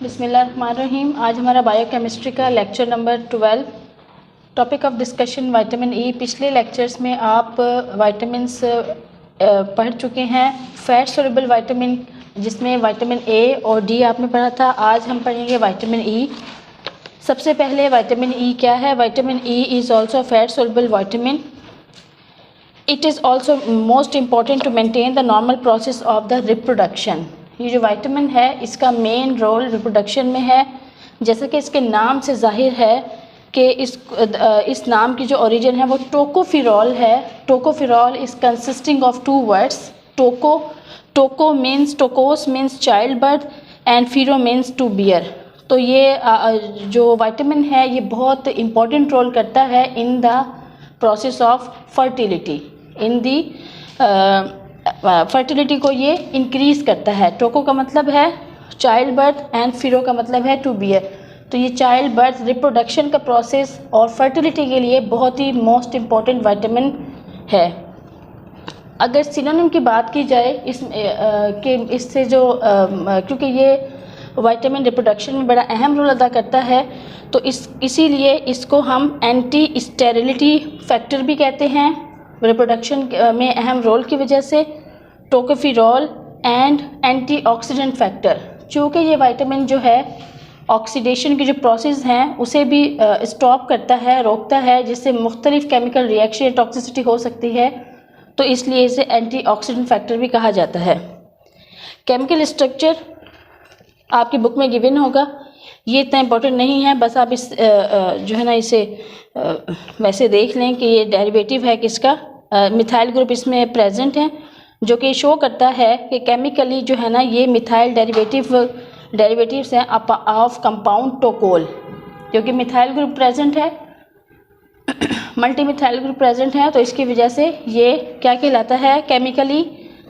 बिस्मिल्लाहिर्रहमानिर्रहीम। आज हमारा बायोकेमिस्ट्री का lecture number 12, topic of discussion vitamin E. पिछले लेक्चर्स में आप विटामिन्स पढ़ चुके हैं। फैट सोल्युबल विटामिन जिसमें विटामिन ए और डी आपने पढ़ा था। आज हम पढ़ेंगे विटामिन ई। सबसे पहले विटामिन ई क्या है? Vitamin E is also fat soluble vitamin. It is also most important to maintain the normal process of the reproduction. ये जो विटामिन है इसका मेन रोल रिप्रोडक्शन में है। जैसा कि इसके नाम से जाहिर है कि इस नाम की जो ओरिजिन है वो टोकोफिरॉल है। Tocopherol is consisting of two words. Toco means, tokos means child birth and phero means to bear. तो ये जो विटामिन है ये बहुत इम्पॉर्टेंट रोल करता है in the process of fertility. In the fertility को ये इंक्रीज़ करता है। टोको का मतलब है चाइल्ड बर्थ एंड फिरो का मतलब है टू बियर। तो ये चाइल्ड बर्थ, रिप्रोडक्शन का प्रोसेस और फर्टिलिटी के लिए बहुत ही मोस्ट इम्पॉर्टेंट विटामिन है। अगर सिनोनिम की बात की जाए इससे जो क्योंकि ये विटामिन रिप्रोडक्शन में बड़ा अहम रोल अदा करता है तो इसीलिए इसको हम एंटी स्टेरिलिटी फैक्टर भी कहते हैं। रिप्रोडक्शन में अहम रोल की वजह से टोकोफिरॉल एंड एंटीऑक्सीडेंट फैक्टर। चूँकि ये विटामिन जो है ऑक्सीडेशन की जो प्रोसेस हैं उसे भी स्टॉप करता है, रोकता है, जिससे मुख्तलिफ केमिकल रिएक्शन टॉक्सिसिटी हो सकती है। तो इसलिए इसे एंटीऑक्सीडेंट फैक्टर भी कहा जाता है। केमिकल स्ट्रक्चर आपकी बुक में गिवन होगा, ये इतना इम्पोर्टेंट नहीं है। बस आप इस जो है ना इसे वैसे देख लें कि ये डेरिवेटिव है किसका। मिथाइल ग्रुप इसमें प्रेजेंट है जो कि शो करता है कि केमिकली जो है ना ये मिथाइल डेरिवेटिव्स हैं ऑफ कंपाउंड टोकोल। क्योंकि मिथाइल ग्रुप प्रेजेंट है, मल्टी मिथाइल ग्रुप प्रेजेंट है, तो इसकी वजह से ये क्या कहलाता है? केमिकली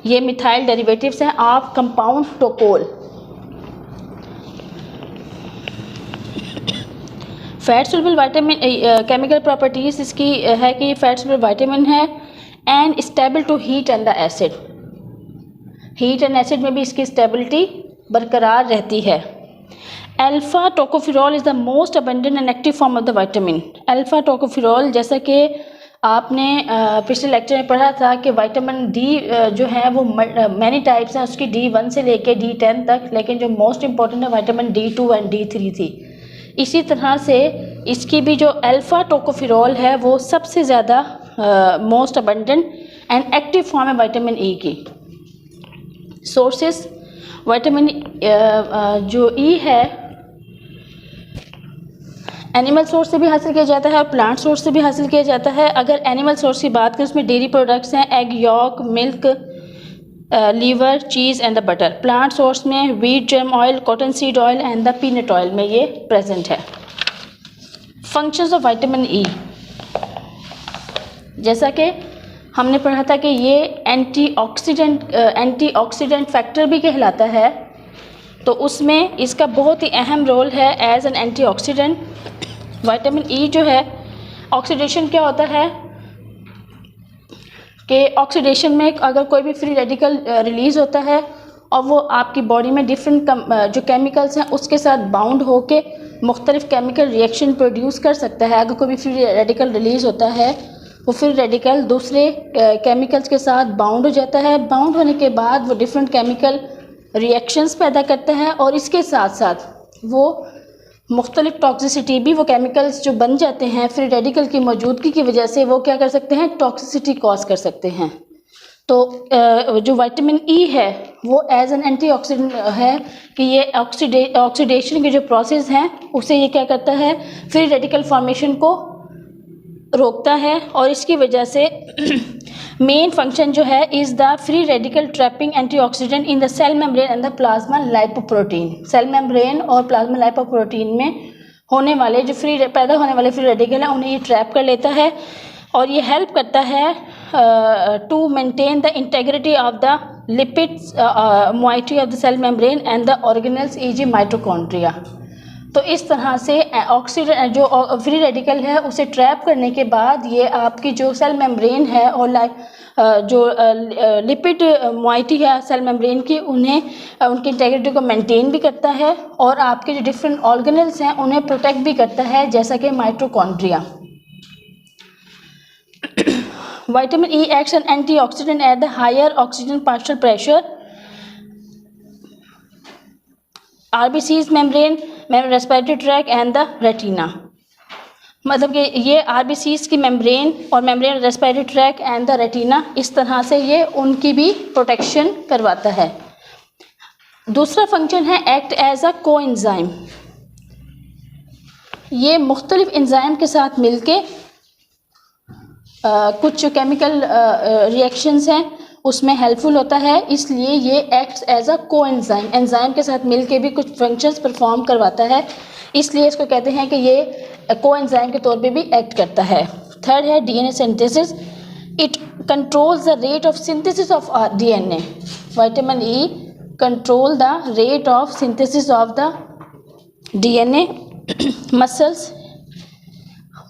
ये मिथाइल डेरिवेटिव्स हैं of compound tocol. Fat soluble vitamin chemical properties इसकी है कि फैट सोल्युबल विटामिन है and stable to heat and the acid. Heat and acid में भी इसकी स्टेबिलिटी बरकरार रहती है। Alpha tocopherol is the most abundant and active form of the vitamin. Alpha tocopherol, जैसा कि आपने पिछले लेक्चर में पढ़ा था कि विटामिन डी जो है वो मैनी टाइप्स हैं, उसकी D1 से लेके D10 तक, लेकिन जो मोस्ट इम्पॉर्टेंट है विटामिन D2 एंड D3 थी। इसी तरह से इसकी भी जो अल्फ़ा टोकोफिरॉल है वो सबसे ज़्यादा most abundant and active form है विटामिन ई की। सोर्सेस विटामिन जो ई है एनिमल सोर्स से भी हासिल किया जाता है और प्लांट सोर्स से भी हासिल किया जाता है। अगर एनिमल सोर्स की बात करें उसमें डेयरी प्रोडक्ट्स हैं, egg yolk, milk, liver, cheese and the butter. Plant source में wheat germ oil, cotton seed oil and the peanut oil में ये प्रेजेंट है। फंक्शंस ऑफ विटामिन ई, जैसा कि हमने पढ़ा था कि ये एंटीऑक्सीडेंट फैक्टर भी कहलाता है, तो उसमें इसका बहुत ही अहम रोल है as an antioxidant. Vitamin E जो है, ऑक्सीडेशन क्या होता है कि ऑक्सीडेशन में अगर कोई भी फ्री रेडिकल रिलीज़ होता है और वो आपकी बॉडी में डिफरेंट जो केमिकल्स हैं उसके साथ बाउंड होके मुख्तलिफ केमिकल रिएक्शन प्रोड्यूस कर सकता है। अगर कोई भी फ्री रेडिकल रिलीज़ होता है वो फ्री रेडिकल दूसरे केमिकल्स के साथ बाउंड हो जाता है। बाउंड होने के बाद वो डिफरेंट केमिकल रिएक्शंस पैदा करता है और इसके साथ साथ वो मुख्तलिफ टॉक्सिसिटी भी, वो केमिकल्स जो बन जाते हैं फ्री रेडिकल की मौजूदगी की वजह से, वो क्या कर सकते हैं? टॉक्सिसिटी कॉज कर सकते हैं। तो जो विटामिन ई है वो एज एन एंटीऑक्सीडेंट है कि ये ऑक्सीडेशन के जो प्रोसेस हैं उसे ये क्या करता है? फ्री रेडिकल फॉर्मेशन को रोकता है और इसकी वजह से मेन फंक्शन जो है is the free radical trapping antioxidant in the cell membrane and the plasma lipoprotein. Cell membrane और प्लाज्मा लाइपोप्रोटीन में होने वाले जो पैदा होने वाले फ्री रेडिकल हैं उन्हें ये ट्रैप कर लेता है और ये हेल्प करता है to maintain the integrity of the lipids moiety of the cell membrane and the organelles e g. Mitochondria. तो इस तरह से ऑक्सीजन जो फ्री रेडिकल है उसे ट्रैप करने के बाद ये आपकी जो सेल मेम्ब्रेन है और जो लिपिड मॉइटी है सेल मेम्ब्रेन की उन्हें उनकी इंटेग्रिटी को मेंटेन भी करता है और आपके जो डिफरेंट ऑर्गेनल्स हैं उन्हें प्रोटेक्ट भी करता है, जैसा कि mitochondria. Vitamin E acts as antioxidant at the higher oxygen partial pressure. RBCs membrane, respiratory tract and the retina. मतलब कि ये RBCs की मेम्ब्रेन और membrane respiratory tract and the retina, इस तरह से ये उनकी भी प्रोटेक्शन करवाता है। दूसरा फंक्शन है एक्ट एज अ कोएंजाइम। ये मुख्तलिफ एंजाइम के साथ मिलके कुछ केमिकल रिएक्शंस हैं उसमें हेल्पफुल होता है, इसलिए ये acts as a coenzyme, enzyme के साथ मिलके भी कुछ फंक्शंस परफॉर्म करवाता है, इसलिए इसको कहते हैं कि ये कोएंजाइम के तौर पे भी एक्ट करता है। थर्ड है DNA synthesis, it controls the rate of synthesis of DNA. Vitamin E control the rate of synthesis of the DNA.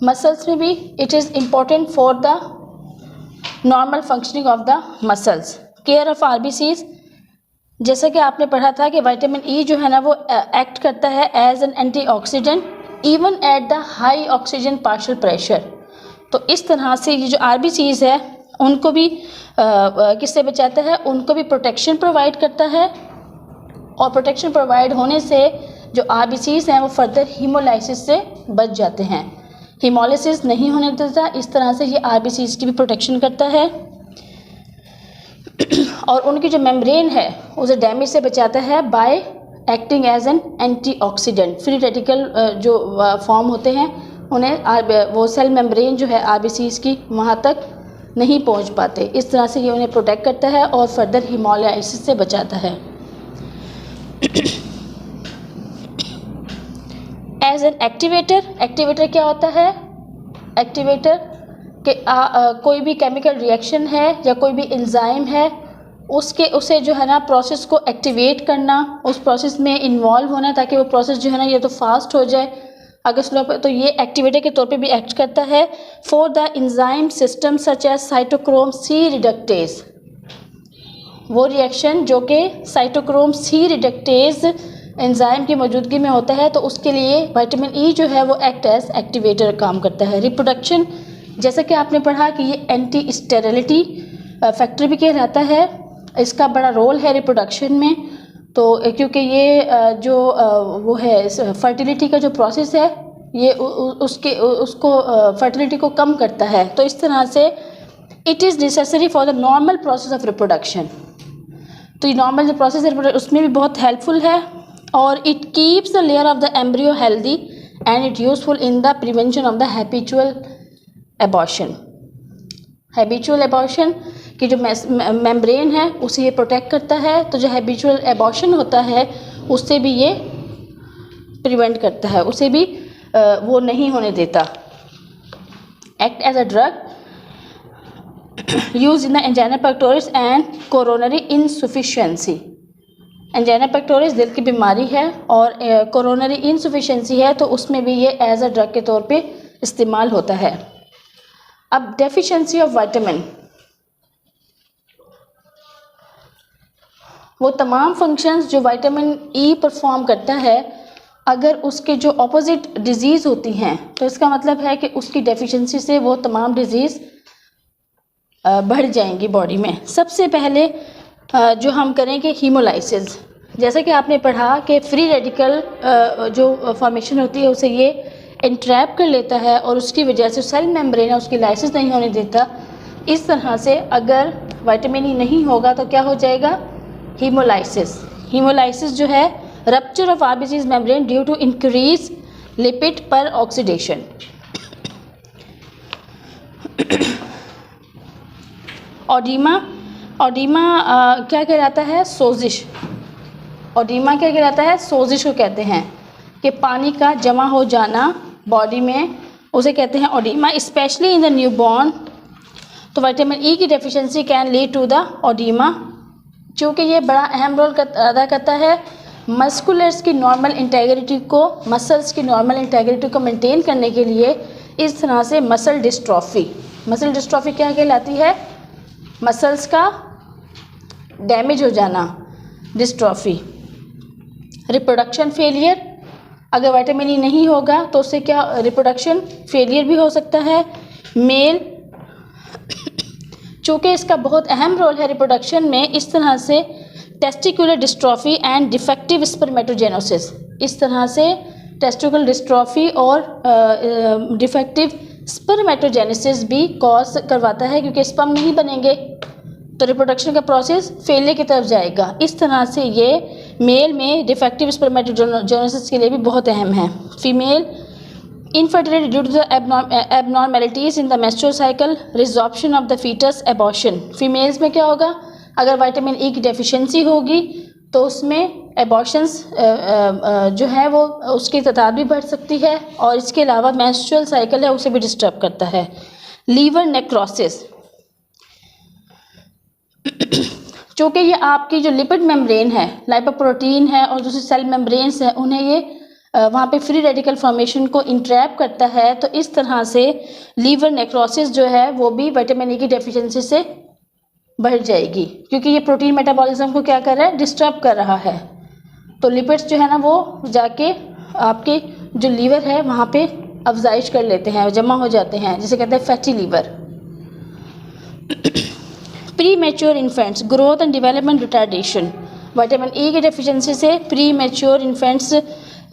Muscles में भी it is important for the normal functioning of the muscles. Care of RBCs, जैसा कि आपने पढ़ा था कि vitamin E जो है ना वो एक्ट करता है as an antioxidant even at the high oxygen partial pressure. तो इस तरह से ये जो आरबीसीज है उनको भी किससे बचाता है, उनको भी प्रोटेक्शन प्रोवाइड करता है, और प्रोटेक्शन प्रोवाइड होने से जो आरबीसीज हैं वो फर्दर हीमोलाइसिस से बच जाते हैं, हीमोलाइसिस नहीं होने देता। इस तरह से ये आरबीसीज की भी प्रोटेक्शन करता है और उनकी जो मेम्ब्रेन है उसे डैमेज से बचाता है by acting as an antioxidant. Free radical जो फॉर्म होते हैं उन्हें वो सेल मेम्ब्रेन जो है आरबीसीज की वहाँ तक नहीं पहुँच पाते, इस तरह से ये उन्हें प्रोटेक्ट करता है और फर्दर हीमोलाइसिस से बचाता है। एज एन एक्टिवेटर, एक्टिवेटर क्या होता है, एक्टिवेटर के कोई भी केमिकल रिएक्शन है या कोई भी एंजाइम है उसे जो है ना प्रोसेस को एक्टिवेट करना, उस प्रोसेस में इन्वॉल्व होना ताकि वो प्रोसेस जो है ना ये तो फास्ट हो जाए, अगर स्लो तो ये एक्टिवेटर के तौर पे भी एक्ट करता है for the enzyme system such as cytochrome C reductase. वो रिएक्शन जो कि साइटोक्रोम सी रिडक्टेज एंजाइम की मौजूदगी में होता है, तो उसके लिए विटामिन ई जो है वो एक्ट एज एक्टिवेटर काम करता है। रिप्रोडक्शन, जैसा कि आपने पढ़ा कि ये एंटी स्टेरिलिटी फैक्टर भी कहलाता है, इसका बड़ा रोल है रिप्रोडक्शन में। तो क्योंकि ये जो वो है फर्टिलिटी का जो प्रोसेस है ये उसको फर्टिलिटी को कम करता है, तो इस तरह से it is necessary for the normal process of reproduction. तो ये नॉर्मल जो प्रोसेस है उसमें भी बहुत हेल्पफुल है और it keeps the layer of the embryo healthy and it useful in the prevention of the habitual abortion. Habitual abortion की जो मेम्ब्रेन है उसे ये प्रोटेक्ट करता है, तो जो हैबिचुअल एबॉर्शन होता है उससे भी ये प्रिवेंट करता है, उसे भी वो नहीं होने देता। Act as a drug use in the angina pectoris and coronary insufficiency. Angina pectoris दिल की बीमारी है और कोरोनरी इनसफिशिएंसी है, तो उसमें भी ये एज अ ड्रग के तौर पे इस्तेमाल होता है। अब डेफिशिएंसी ऑफ विटामिन, वो तमाम फंक्शंस जो विटामिन ई परफॉर्म करता है, अगर उसके जो ऑपोजिट डिजीज़ होती हैं तो इसका मतलब है कि उसकी डेफिशिएंसी से वो तमाम डिजीज़ बढ़ जाएंगी बॉडी में। सबसे पहले जो हम करेंगे हीमोलाइसिस, जैसा कि आपने पढ़ा कि फ्री रेडिकल जो फॉर्मेशन होती है उसे ये इंट्रैप कर लेता है और उसकी वजह से सेल मेम्ब्रेन है उसकी लाइसिस नहीं होने देता। इस तरह से अगर विटामिन ई नहीं होगा तो क्या हो जाएगा, हीमोलाइसिस। हीमोलाइसिस जो है rupture of RBCs membrane due to increase lipid peroxidation. Oedema, oedema क्या कहलाता है, सोजिश। ओडीमा क्या कहलाता है, सोजिश को कहते हैं कि पानी का जमा हो जाना बॉडी में, उसे कहते हैं oedema, specially in the newborn. तो विटामिन ई की deficiency can lead to the oedema, क्योंकि ये बड़ा अहम रोल अदा करता है मस्कुलर्स की नॉर्मल इंटेग्रिटी को, मसल्स की नॉर्मल इंटेग्रिटी को मेंटेन करने के लिए इस तरह से मसल डिस्ट्रॉफी क्या कहलाती है? मसल्स का डैमेज हो जाना, डिस्ट्रॉफी। रिप्रोडक्शन फेलियर, अगर विटामिन ई नहीं होगा तो उससे क्या रिप्रोडक्शन फेलियर भी हो सकता है। मेल, चूँकि इसका बहुत अहम रोल है रिप्रोडक्शन में, इस तरह से टेस्टिकुलर डिस्ट्रॉफी एंड डिफेक्टिव स्पर्मेटोजेनोसिस, इस तरह से टेस्टिकुलर डिस्ट्रॉफी और डिफेक्टिव स्पर्मेटोजेनेसिस भी कॉज करवाता है, क्योंकि स्पर्म नहीं बनेंगे तो रिप्रोडक्शन का प्रोसेस फेलियर की तरफ जाएगा। इस तरह से ये मेल में डिफेक्टिव स्पर्मेटोजेनेसिस के लिए भी बहुत अहम है। Female infertility due to the abnormalities in the menstrual cycle, resorption of the fetus, abortion। Females में क्या होगा? अगर विटामिन ई की डेफिशिएंसी होगी तो उसमें एबॉर्शंस जो है वो उसकी तादाद भी बढ़ सकती है, और इसके अलावा मेंस्ट्रुअल साइकिल है उसे भी डिस्टर्ब करता है। लीवर नेक्रोसिस, चूँकि ये आपकी जो लिपिड मेम्ब्रेन है, लाइपोप्रोटीन है और दूसरी सेल मेम्ब्रेन्स हैं, उन्हें ये वहाँ पे फ्री रेडिकल फॉर्मेशन को इंट्रैप करता है, तो इस तरह से लीवर नेक्रोसिस जो है वो भी विटामिन ई की डेफिशिएंसी से बढ़ जाएगी, क्योंकि ये प्रोटीन मेटाबॉलिज्म को क्या कर रहा है? डिस्टर्ब कर रहा है। तो लिपिड्स जो है ना वो जाके आपके जो लीवर है वहाँ पे अफजाइश कर लेते हैं, जमा हो जाते हैं, जिसे कहते हैं fatty liver. Premature infants, growth and development retardation, vitamin E की डेफिशिएंसी से प्री मैच्योर इन्फेंट्स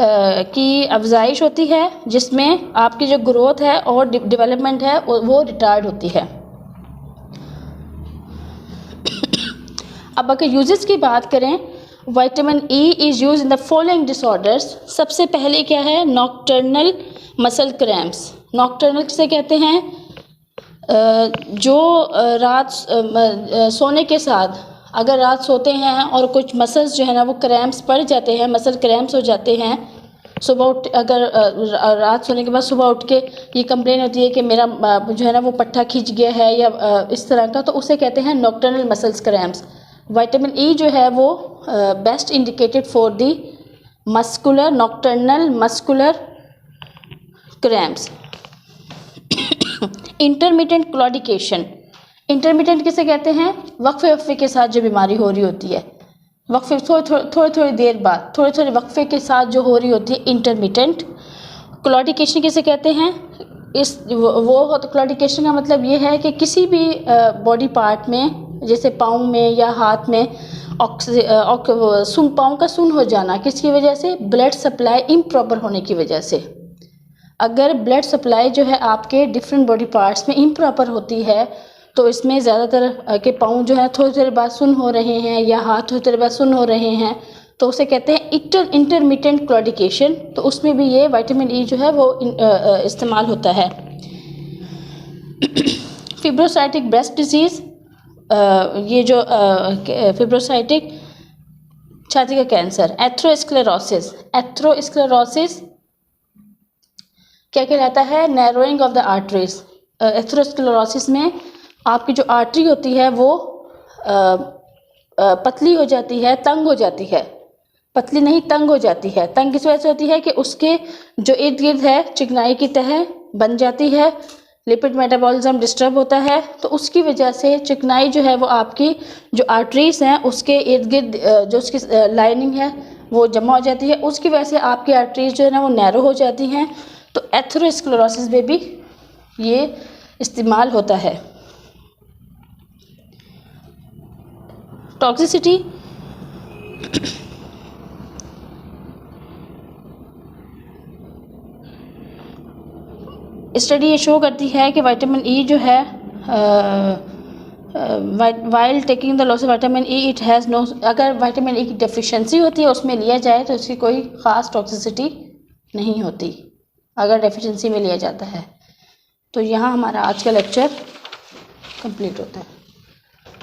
की अफजाइश होती है, जिसमें आपकी जो ग्रोथ है और डेवलपमेंट है वो रिटार्ड होती है। अब अगर यूजेस की बात करें, vitamin E is use in the following disorders. सबसे पहले क्या है? Nocturnal muscle cramps. नॉक्टर्नल किसे कहते हैं? जो रात सोने के साथ, अगर रात सोते हैं और कुछ मसल्स जो है ना वो क्रैम्प्स पड़ जाते हैं, मसल क्रैम्प्स हो जाते हैं, सुबह उठ अगर रात सोने के बाद सुबह उठ के ये कंप्लेन होती है कि मेरा जो है ना वो पट्टा खींच गया है या इस तरह का, तो उसे कहते हैं nocturnal muscles cramps. Vitamin E जो है वो best indicated for the muscular nocturnal muscular cramps. Intermittent claudication, intermittent किसे कहते हैं? वक्फे के साथ जो बीमारी हो रही होती है, वक्फे थोड़ी देर बाद, थोड़े वक्फे के साथ जो हो रही होती है, इंटरमिटेंट। क्लॉडिकेशन किसे कहते हैं? क्लॉडिकेशन का मतलब ये है कि किसी भी बॉडी पार्ट में, जैसे पाँव में या हाथ में, पाँव का सुन्न हो जाना, किसकी वजह से? ब्लड सप्लाई इम्प्रॉपर होने की वजह से। अगर ब्लड सप्लाई जो है आपके डिफरेंट बॉडी पार्ट्स में इम्प्रॉपर होती है तो इसमें ज़्यादातर के पाँव जो है थोड़ी देर बाद सुन्न हो रहे हैं या हाथ थोड़ी देर बाद सुन्न हो रहे हैं, तो उसे कहते हैं इंटरमिटेंट क्लॉडिकेशन। तो उसमें भी ये विटामिन ई जो है वो इस्तेमाल होता है। फिब्रोसाइटिक ब्रेस्ट डिजीज़, ये जो फिब्रोसाइटिक छाती का कैंसर। एथ्रोस्क्लेरोसिस, एथ्रोस्क्लेरोसिस क्या कहलाता है? Narrowing of the arteries. Atherosclerosis में आपकी जो आर्टरी होती है वो पतली हो जाती है, तंग हो जाती है, पतली नहीं तंग हो जाती है। तंग किस वजह से होती है कि उसके जो इर्द गिर्द है चिकनाई की तह बन जाती है, लिपिड मेटाबॉलिज्म डिस्टर्ब होता है, तो उसकी वजह से चिकनाई जो है वो आपकी जो आर्टरीज हैं उसके इर्द गिर्द जो उसकी लाइनिंग है वो जमा हो जाती है, उसकी वजह से आपकी आर्टरीज जो है ना वो नैरो हो जाती हैं। तो एथ्रोस्क्लेरोसिस में भी ये इस्तेमाल होता है। टॉक्सिसिटी, स्टडी ये शो करती है कि विटामिन ई जो है while taking the loss of vitamin E it has no, अगर विटामिन ई की डेफिशिएंसी होती है उसमें लिया जाए तो उसकी कोई ख़ास टॉक्सिसिटी नहीं होती अगर डेफिशिएंसी में लिया जाता है। तो यहाँ हमारा आज का लेक्चर कंप्लीट होता है।